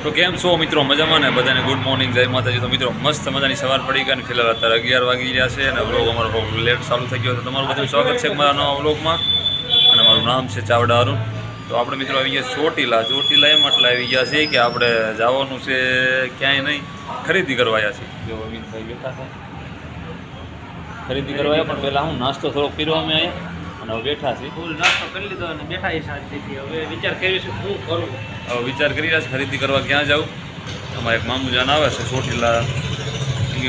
તો કેમ છો મિત્રો? મજામાં ને? બધાને ગુડ મોર્નિંગ, જય માતાજી। તો મિત્રો મસ્ત મજાની સવાર પડી ગઈ અને ફિલહાલ અત્યારે 11 વાગી રહ્યા છે અને વ્લોગ અમારો લેટ ચાલુ થઈ ગયો. તો તમારું બધું સ્વાગત છે મારા નવા વ્લોગમાં અને મારું નામ છે ચાવડા અરુણ। તો આપણે મિત્રો આવી ગયા ચોટીલા એમ એટલે આવી ગયા છે કે આપણે જવાનું છે ક્યાંય નહીં, ખરીદી કરવા આવ્યા છીએ। જો અમિતભાઈ બેઠા છે ખરીદી કરવા આવ્યા, પણ પહેલાં હું નાસ્તો થોડોક પીરવા અમે આવ્યા અને હવે બેઠા છીએ। ફૂલ નાસ્તો કરી લીધો અને બેઠા એ શાંતિથી હવે વિચાર કર્યો છે શું કરું। હવે વિચાર કરી રહ્યા છે ખરીદી કરવા ક્યાં જાઉં। અમારે એક મામુજાન આવે છે ચોટીલા,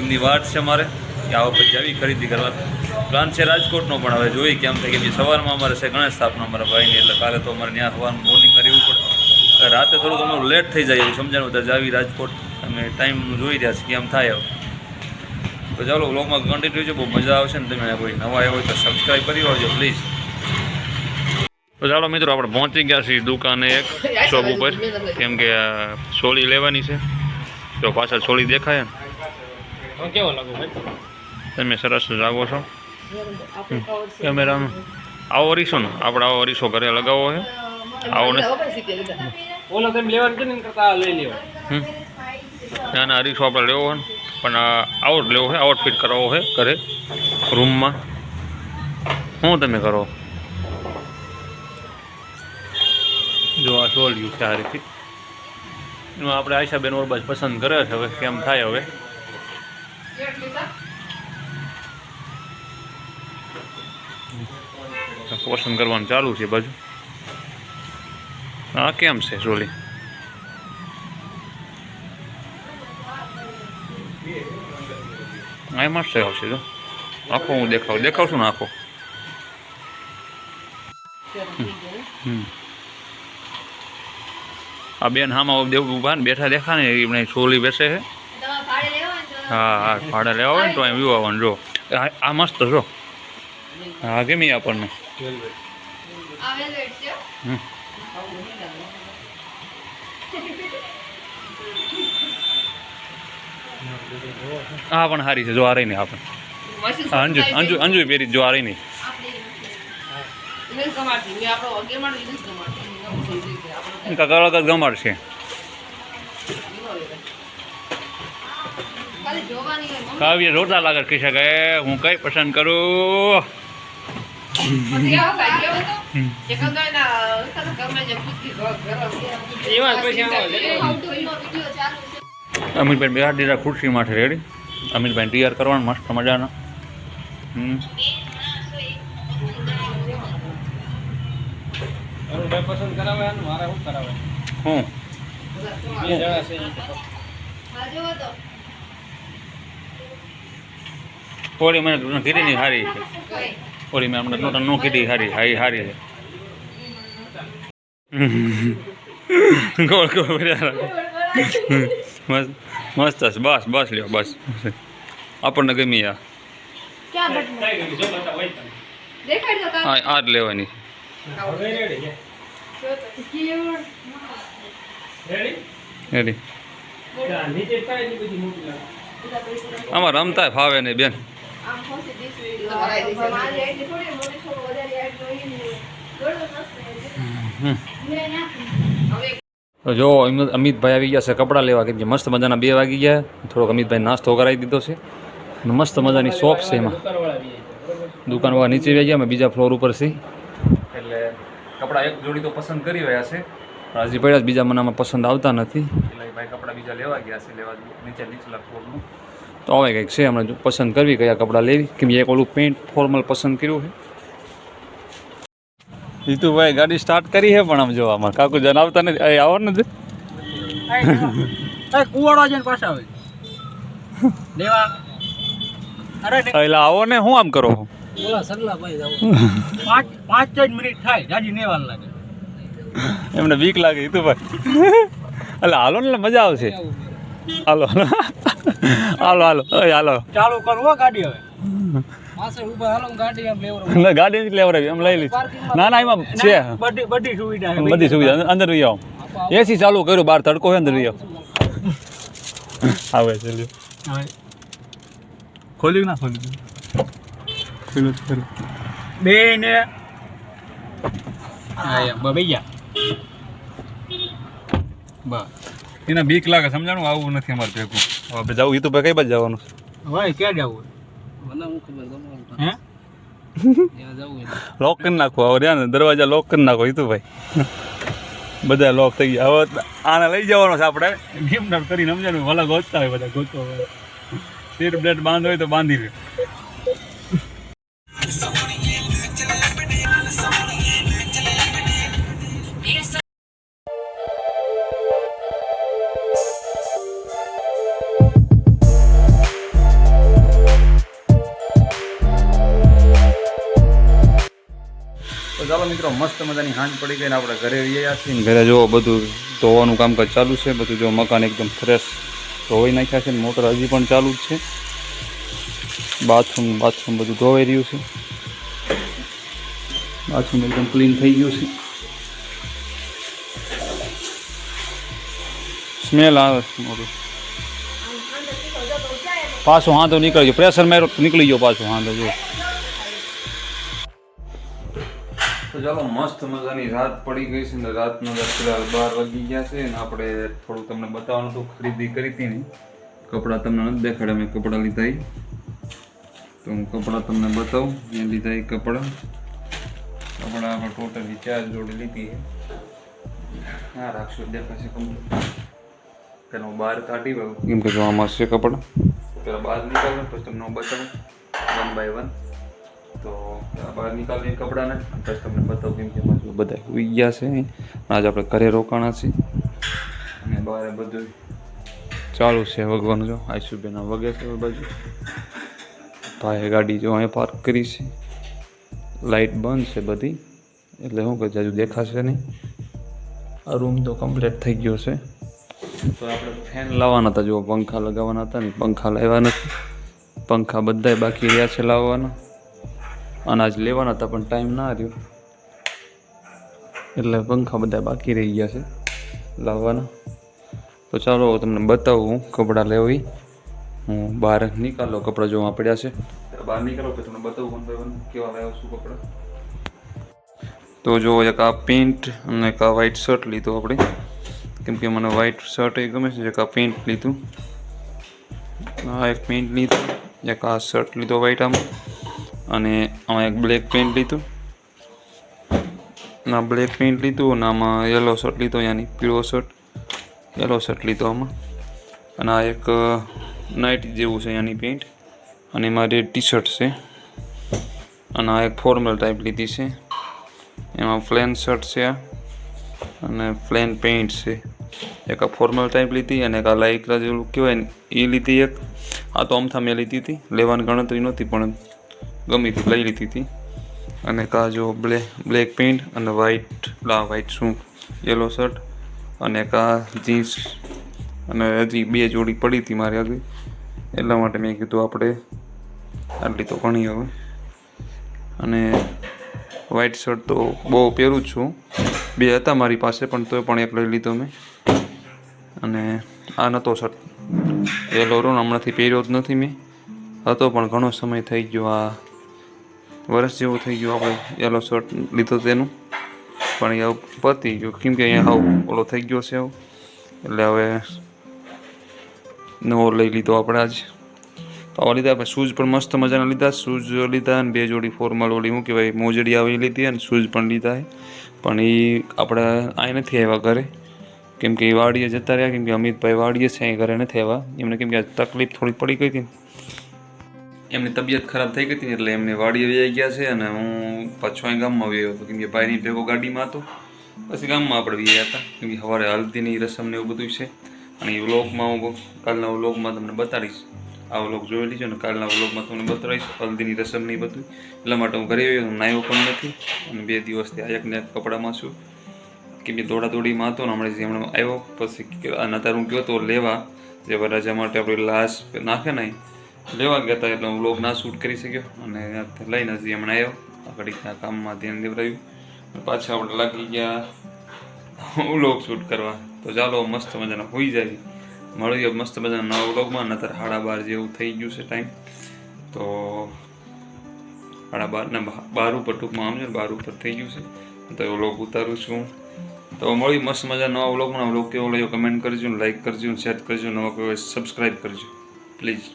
એમની વાત છે મારે કે આવો પછી આવી ખરીદી કરવા। પ્લાન છે રાજકોટનો, પણ હવે જોઈએ કેમ થાય કે સવારમાં અમારે છે ગણેશ સ્થાપના અમારા ભાઈની, એટલે કાલે તો અમારે ત્યાં સવારમાં મોર્નિંગમાં રહેવું પડે, રાતે થોડુંક અમારું લેટ થઈ જાય એવું સમજાણું તો જાવી રાજકોટ અમે ટાઈમ જોઈ રહ્યા છીએ કેમ થાય હવે। તો ચાલો વ્લોગમાં કન્ટિન્યુ છે, બહુ મજા આવશે ને તમે કોઈ નવા આવ્યો હોય તો સબસ્ક્રાઈબ કરી આવજો પ્લીઝ। તો ચાલો મિત્રો આપણે પહોંચી ગયા છીએ દુકાને એક શોપ ઉપર, કેમ કે સોળી લેવાની છે। તો પાછળ સોળી દેખાય ને? કેવો લાગુ ભાઈ? તમે સરસ લાગો છો કેમેરામાં। આવો અરીસો ને, આપણે આવો અરીસો ઘરે લગાવવો છે, આવો ને ઓલો તમે લેવાનું કે નહીં કરતા લઈ લેવા। ના ના, અરીસો આપણે લેવો હોય ને, પણ આઉટ લેવો છે, આઉટફિટ કરાવવો છે ઘરે રૂમમાં। શું તમે કરો? જો આ સોળ્યું છે આ રીતે, એનું આપણે આયશાબેન ઓરબાજ પસંદ કરે છે, હવે કેમ થાય હવે। પસંદ કરવાનું ચાલુ છે બાજુ। હા કેમ છે સોલી? આ મસ્ત આવશે જો, આખો હું દેખાવશું ને આખો। આ બેન હામાં દેવું ઊભા ને બેઠા દેખા ને, એમને સોલી બેસે છે। હા હા, ભાડે લેવા હોય ને તો એમ વ્યૂ આવવાનું જો, આ મસ્ત જો, હા કેમી આપણને હા પણ સારી છે જો, આ રહી નહીં આપણે અંજુ પહેરી જો, આ રહી નહીં કલર જ ગમાડ છે। કાવ્ય જોરદાર લાગે કહી શકે, હું કઈ પસંદ કરું। અમિતભાઈ બેહાર દીધા ખુરશી માટે રેડી। અમિતભાઈ તૈયાર કરવાનું મસ્ત મજાના। પસંદ કરાવે મારે શું કરાવે હું બે જણા છે થોડી મને કીધી નહીં સારી છે, થોડી મેં અમને નો કીધી સારી, હાઈ સારી છે। ગોળ ગોળ મસ્ત મસ્ત છે, બસ બસ લ્યો બસ, આપણને ગમી આ આ જ લેવાની। રેડી આમાં રમતા ફાવે નહીં બેન। જો અમિતભાઈ આવી ગયા છે કપડાં લેવા, કેમ કે મસ્ત મજાના 2 વાગી ગયા, થોડોક અમિતભાઈ નાસ્તો કરાવી દીધો છે અને મસ્ત મજાની શોપ છે, એમાં દુકાનવાળા નીચે વ્યા ગયા, અમે બીજા ફ્લોર ઉપર છીએ, એટલે કપડાં એક જોડી તો પસંદ કરી રહ્યા છે, હજી પડ્યા બીજા મને આમાં પસંદ આવતા નથી, એટલે ભાઈ કપડાં બીજા લેવા ગયા છે, લેવા નીચેલા ફ્લોરનું। તો હવે કંઈક છે હમણાં પસંદ કરવી કયા કપડાં લેવી, કેમ એક ઓલું પેન્ટ ફોર્મલ પસંદ કર્યું છે। જીતુભાઈ ગાડી સ્ટાર્ટ કરી છે, પણ આમ જો આમાં કાકુ જણાવતા નથી, અહીં આવો નથી કુવાડો જઈને પાછા આવે લેવા। અરે એટલે આવો ને, હું આમ કરો બોલા સરલા ભાઈ જાવ 5 જ મિનિટ થાય ગાડી નેવાલ લાગે, એમને બીક લાગે જીતુભાઈ। એટલે હાલો ને મજા આવશે, હાલો હાલો હાલો હાલો ચાલુ કરવો ગાડી હવે પાસે ઉભા હાલો ગાડી એમ લેવરો ના ગાડી નથી લેવરાવી, એમ લઈ લઈશ। ના ના એમાં છે બધી સુવિધા છે, બધી સુવિધા અંદર લઈ આવો, એસી ચાલુ કર્યું, બહાર તડકો છે, અંદર લઈ આવો આવે છે ખોલ્યું ના ખોલ્યું બે ને ભૈયા બસ એને બીક લાગે સમજાણું આવું નથી અમારે ભેગું હવે આપણે જવું હિતુભાઈ કઈ બાજુ જવાનું ભાઈ ક્યાં જવું હે લોક કરી નાખો હવે રહ્યા ને દરવાજા લોક કરી નાખો હિતુભાઈ બધા લોક થઈ ગયા હવે આને લઈ જવાનો છે આપણે ગિફ્ટ કરીને સમજાણું ભલા ગોતતા હોય બધા ગોતો સીટ બ્લેટ બાંધ હોય તો બાંધી લે તો ચાલો મિત્રો મસ્ત મજાની હાંજ પડી ગઈ ને આપણે ઘરે રહ્યા છીએ ને ઘરે જો બધું ધોવાનું કામકાજ ચાલુ છે બધું જો મકાન એકદમ ફ્રેશ ધોવાઈ નાખ્યા છે ને મોટર હજી પણ ચાલુ જ છે બાથરૂમ બધું ધોવાઈ રહ્યું છે બાથરૂમ એકદમ ક્લીન થઈ ગયું છે સ્મેલ આવે છે મોટું પાછો હાથો નીકળી ગયો પ્રેશર માર્યો નીકળી ગયો પાછો હાથો જો તો ચાલો મસ્ત મજાની રાત પડી ગઈ છે ને રાતનો 12 વાગી ગયા છે ને આપણે થોડું તમને બતાવવાનું હતું ખરીદી કરી હતી ને કપડાં તમને નથી દેખાડ્યા મેં કપડાં લીધા તો હું કપડાં તમને બતાવું મેં લીધા એ કપડાં આપણે ટોટલી 4 જોડી લીધી છે હા રાખશો દેખાશે કમ્પ્લીટ પેલા હું બહાર કાઢી લઉં કેમ કે જો આમાં છે કપડાં પેલા બહાર નીકળવું પછી તમને હું બતાવું 1 બાય 1 તો બહાર નીકાળીએ કપડાને પછી તમને બતાવું કેમ કે એમાં બધા ઉઈ ગયા છે આજે આપણે ઘરે રોકાણા છીએ અને બહાર બધું ચાલુ છે વગવાનું જો આઈસુબેના વગે છે બાજુ ભાઈ ગાડી જો અહીંયા પાર્ક કરી છે લાઇટ બંધ છે બધી એટલે શું કે જાજુ દેખાશે નહીં આ રૂમ તો કમ્પ્લીટ થઈ ગયો છે તો આપણે ફેન લાવવાના હતા જો પંખા લગાવવાના હતા ને પંખા લાવ્યા નથી પંખા બધાય બાકી રહ્યા છે લાવવાના અનાજ લેવાના હતા પણ ટાઈમ ના રહ્યો એટલે પંખા બધા બાકી રહી ગયા છે લાવવાના તો ચાલો તમને બતાવું હું કપડાં લેવી હું બહાર નીકાળો કપડાં જોવા પડ્યા છે બહાર નીકળો પછી તમને બતાવું 1 બાય 1 કેવા લાવ્યો છું કપડાં તો જો એક આ પેન્ટ અને એક આ વ્હાઈટ શર્ટ લીધું આપણે કેમ કે મને વ્હાઈટ શર્ટ એ ગમે છે એક આ પેન્ટ લીધું આ એક પેન્ટ લીધું એક આ શર્ટ લીધો વ્હાઈટ આમાં અને આમાં એક બ્લેક પેન્ટ લીધું ના બ્લેક પેન્ટ લીધું અને આમાં યલો શર્ટ લીધો યાની પીળો શર્ટ યલો શર્ટ લીધો આમાં અને આ એક નાઇટ જેવું છે યાની પેન્ટ અને એમાં રેડ ટી શર્ટ છે અને આ એક ફોર્મલ ટાઈપ લીધી છે એમાં પ્લેન શર્ટ છે આ અને પ્લેન પેન્ટ છે એક આ ફોર્મલ ટાઈપ લીધી અને એક આ લાઇક્રા જેવું કહેવાય ને એ લીધી એક આ તો અમથા મેં લીધી હતી લેવાની ગણતરી નહોતી પણ ગમી હતી લઈ લીધી હતી અને એક આ જો બ્લેક પેન્ટ અને વ્હાઈટ શું યલો શર્ટ અને એક આ જીન્સ અને હજી 2 જોડી પડી હતી મારી આગળ એટલા માટે મેં કીધું આપણે આટલી તો ઘણી હવે અને વ્હાઈટ શર્ટ તો બહુ પહેરું જ છું 2 હતા મારી પાસે પણ તોય પણ એક લઈ લીધો મેં અને આ નહોતો શર્ટ યલો રો હમણાંથી પહેર્યો જ નથી મેં હતો પણ ઘણો સમય થઈ ગયો આ વર્ષ જેવું થઈ ગયું આપણે યલો શર્ટ લીધો તેનું પણ એ પતી ગયું કેમ કે અહીંયા આવું ઓલો થઈ ગયો છે આવું એટલે હવે નવો લઈ લીધો આપણે આજ તો આવા લીધા આપણે શૂઝ પણ મસ્ત મજાના લીધા શૂઝ લીધા અને 2 જોડી ફોર્મલ ઓલી શું કહેવાય મોજડી આવી લીધી અને શૂઝ પણ લીધા પણ એ આપણે અહીં નથી આવ્યા ઘરે કેમ કે એ વાડીએ જતા રહ્યા કેમ કે અમિતભાઈ વાડીએ છે અહીં ઘરે નથી આવ્યા એમને કેમ કે તકલીફ થોડી પડી ગઈ હતી એમની તબિયત ખરાબ થઈ ગઈ હતી એટલે એમને વાડીએ વહી ગયા છે અને હું પાછો અહીં ગામમાં આવ્યો હતો કેમ કે ભાઈની ભેગો ગાડીમાં હતો પછી ગામમાં આપણે ગયા હતા કેમ કે સવારે હલ્દીની રસમ ને એવું બધું છે અને એ વ્લોગમાં હું કાલના વ્લોગમાં તમને બતાડીશ આ વ્લોગ જોઈ લીધો ને કાલના વ્લોગમાં તમને બતાવીશ હલ્દીની રસમ નહીં બધું એટલા માટે હું ઘરે આવ્યો નાયો પણ નથી અને 2 દિવસથી આ એકને એક કપડામાં છું કેમ કે દોડાદોડીમાં હતો ને હમણાં આવ્યો પછી નતાર હું ગયો તો લેવા જે વરરાજા માટે આપણે લાશ નાખે ને લેવા ગયા હતા એટલે હું વ્લોગ ના શૂટ કરી શક્યો અને લઈને હજી હમણાં આવ્યો આગળ કામમાં ધ્યાન દેવડાવ્યું પાછા આપણે લાગી ગયા વ્લોગ શૂટ કરવા તો ચાલો મસ્ત મજાના હોઈ જાય મળીએ મસ્ત મજાના નવા વ્લોગમાં નતર 12:30 જેવું થઈ ગયું છે ટાઈમ તો 12:30 ને 12 ઉપર ટૂંકમાં આમ છે 12 ઉપર થઈ ગયું છે તો વ્લોગ ઉતારું છું તો મળી મસ્ત મજા નવા વ્લોગમાં. વ્લોગ કેવો લાગ્યો કમેન્ટ કરજો, લાઈક કરજો, શેર કરજો, નવા કોઈ સબસ્ક્રાઈબ કરજો પ્લીઝ.